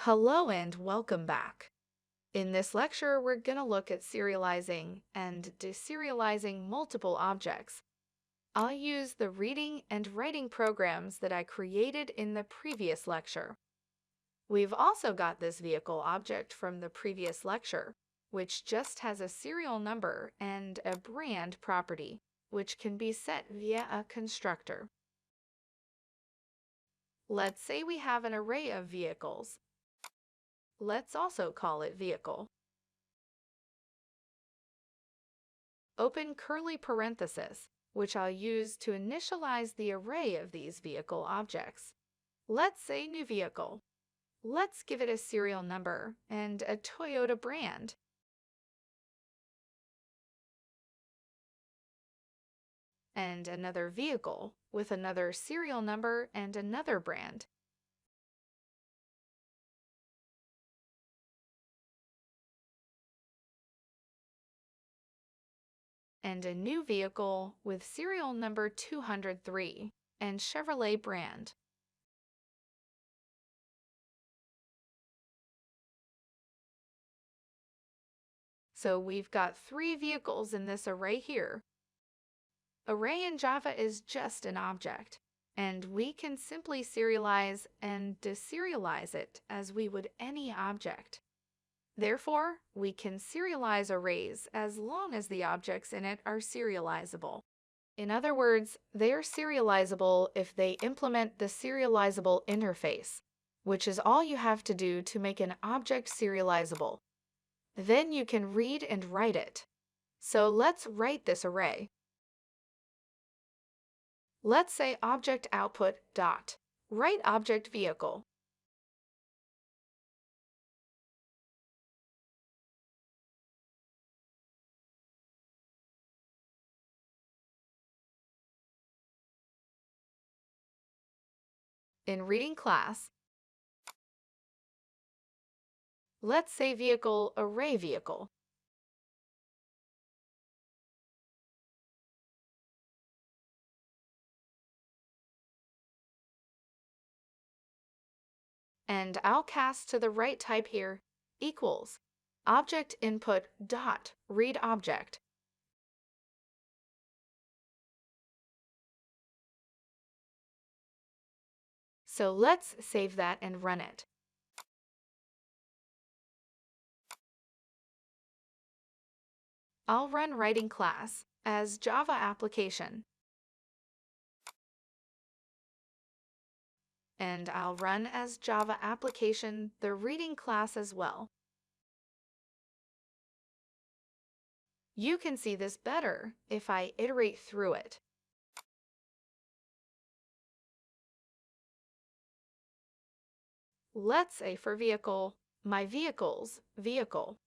Hello and welcome back. In this lecture, we're going to look at serializing and deserializing multiple objects. I'll use the reading and writing programs that I created in the previous lecture. We've also got this vehicle object from the previous lecture, which just has a serial number and a brand property, which can be set via a constructor. Let's say we have an array of vehicles. Let's also call it vehicle. Open curly parenthesis, which I'll use to initialize the array of these vehicle objects. Let's say new vehicle. Let's give it a serial number and a Toyota brand. And another vehicle with another serial number and another brand. And a new vehicle with serial number 203 and Chevrolet brand. So we've got 3 vehicles in this array here. Array in Java is just an object, and we can simply serialize and deserialize it as we would any object. Therefore, we can serialize arrays as long as the objects in it are serializable. In other words, they are serializable if they implement the serializable interface, which is all you have to do to make an object serializable. Then you can read and write it. So let's write this array. Let's say object output dot write object vehicle. In reading class, let's say vehicle array vehicle. And I'll cast to the right type here equals object input dot read object. So let's save that and run it. I'll run writing class as Java application. And I'll run as Java application the reading class as well. You can see this better if I iterate through it. Let's say for vehicle, my vehicle's vehicle.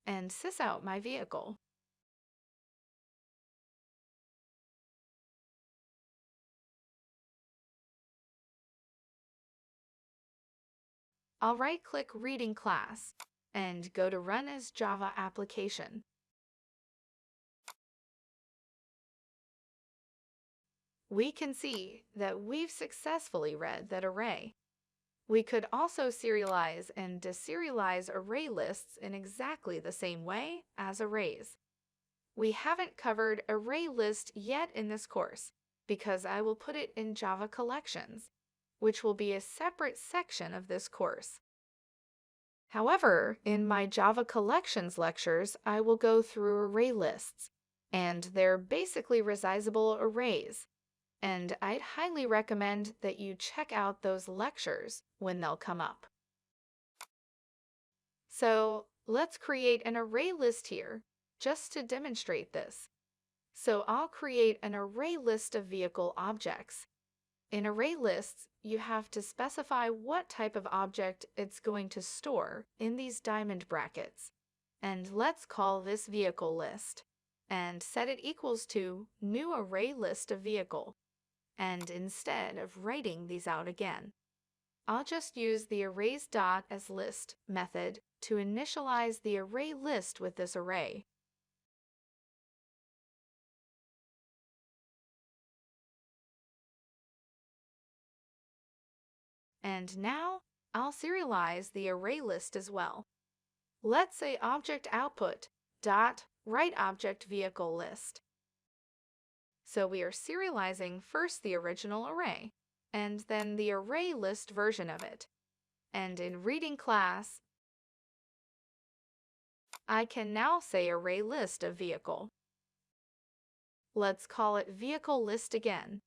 And sys out my vehicle. I'll right-click Reading Class and go to Run as Java Application. We can see that we've successfully read that array. We could also serialize and deserialize array lists in exactly the same way as arrays. We haven't covered array list yet in this course because I will put it in Java Collections, which will be a separate section of this course. However, in my Java Collections lectures, I will go through array lists, and they're basically resizable arrays, and I'd highly recommend that you check out those lectures when they'll come up. So let's create an array list here just to demonstrate this. So I'll create an array list of vehicle objects. In array lists, you have to specify what type of object it's going to store in these diamond brackets. And let's call this vehicle list and set it equals to new array list of vehicle. And instead of writing these out again, I'll just use the arrays dot as list method to initialize the array list with this array. And now I'll serialize the array list as well. Let's say object output dot write object vehicle list. So we are serializing first the original array, and then the array list version of it. And in reading class, I can now say array list of vehicle. Let's call it vehicle list again,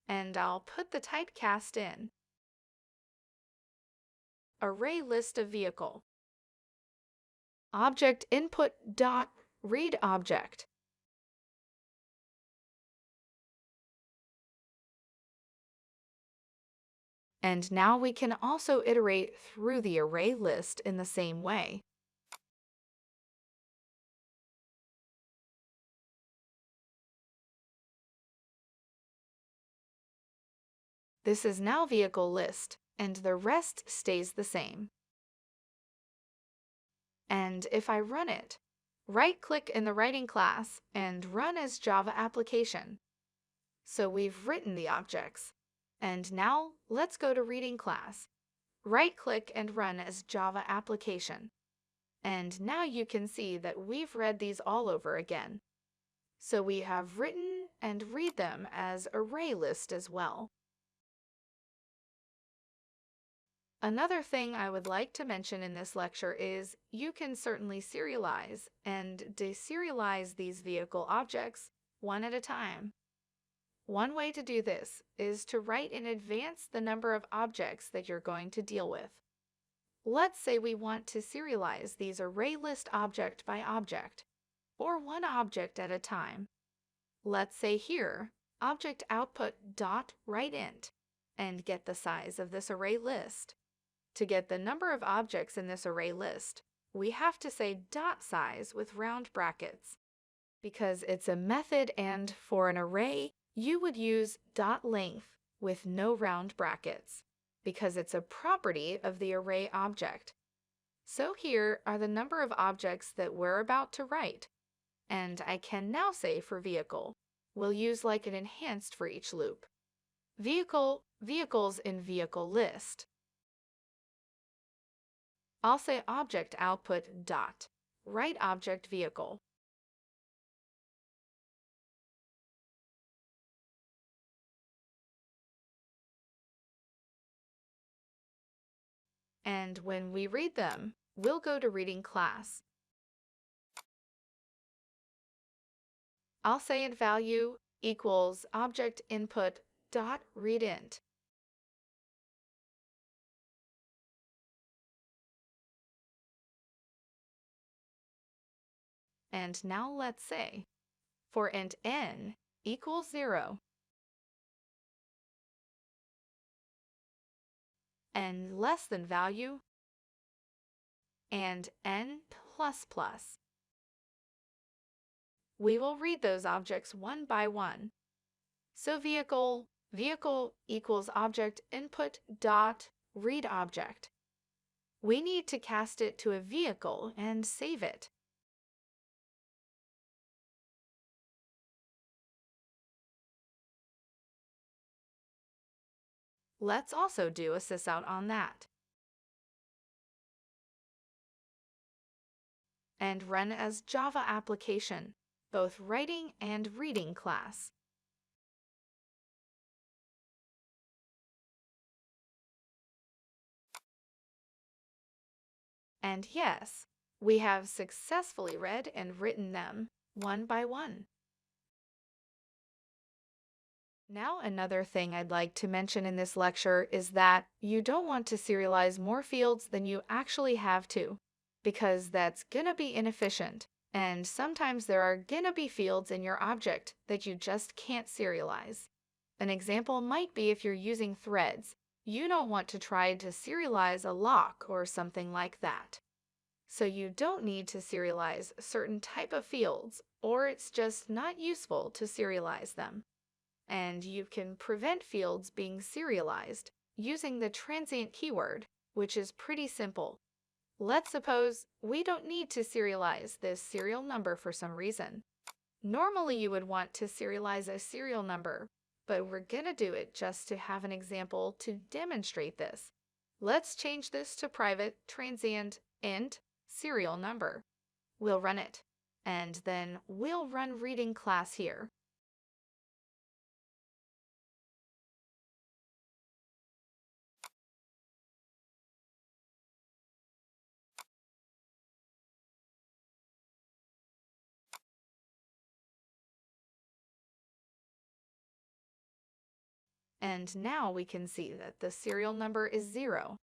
and I'll put the typecast in. Array list of vehicle. Object input dot read object. And now we can also iterate through the array list in the same way. This is now vehicle list, and the rest stays the same. And if I run it, right-click in the writing class and run as Java application. So we've written the objects. And now let's go to reading class. Right-click and run as Java application. And now you can see that we've read these all over again. So we have written and read them as array list as well. Another thing I would like to mention in this lecture is you can certainly serialize and deserialize these vehicle objects one at a time. One way to do this is to write in advance the number of objects that you're going to deal with. Let's say we want to serialize these array list object by object, or one object at a time. Let's say here, object output dot write int, and get the size of this array list. To get the number of objects in this array list, we have to say dot size with round brackets. Because it's a method and for an array, you would use dot length with no round brackets, because it's a property of the array object. So here are the number of objects that we're about to write. And I can now say for vehicle, we'll use like an enhanced for each loop. Vehicles in vehicle list. I'll say object output dot write object vehicle. And when we read them, we'll go to reading class. I'll say int value equals object input dot read int. And now let's say, for int n equals 0, n less than value, and n plus plus. We will read those objects one by one. So vehicle equals object input dot read object. We need to cast it to a vehicle and save it. Let's also do a sysout on that. And run as Java application, both writing and reading class. And yes, we have successfully read and written them one by one. Now, another thing I'd like to mention in this lecture is that you don't want to serialize more fields than you actually have to, because that's gonna be inefficient, and sometimes there are gonna be fields in your object that you just can't serialize. An example might be if you're using threads. You don't want to try to serialize a lock or something like that. So you don't need to serialize certain type of fields, or it's just not useful to serialize them. And you can prevent fields being serialized using the transient keyword, which is pretty simple. Let's suppose we don't need to serialize this serial number for some reason. Normally you would want to serialize a serial number, but we're gonna do it just to have an example to demonstrate this. Let's change this to private transient int serial number. We'll run it, and then we'll run reading class here. And now we can see that the serial number is 0.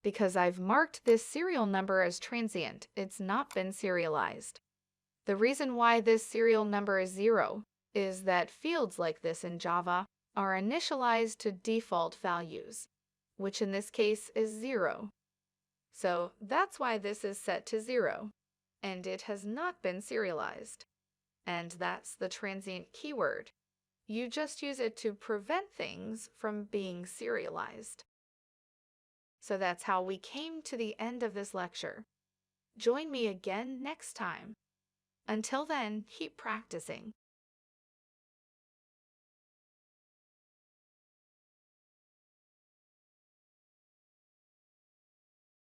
Because I've marked this serial number as transient, it's not been serialized. The reason why this serial number is 0 is that fields like this in Java are initialized to default values, which in this case is 0. So that's why this is set to 0, and it has not been serialized. And that's the transient keyword. You just use it to prevent things from being serialized. So that's how we came to the end of this lecture. Join me again next time. Until then, keep practicing.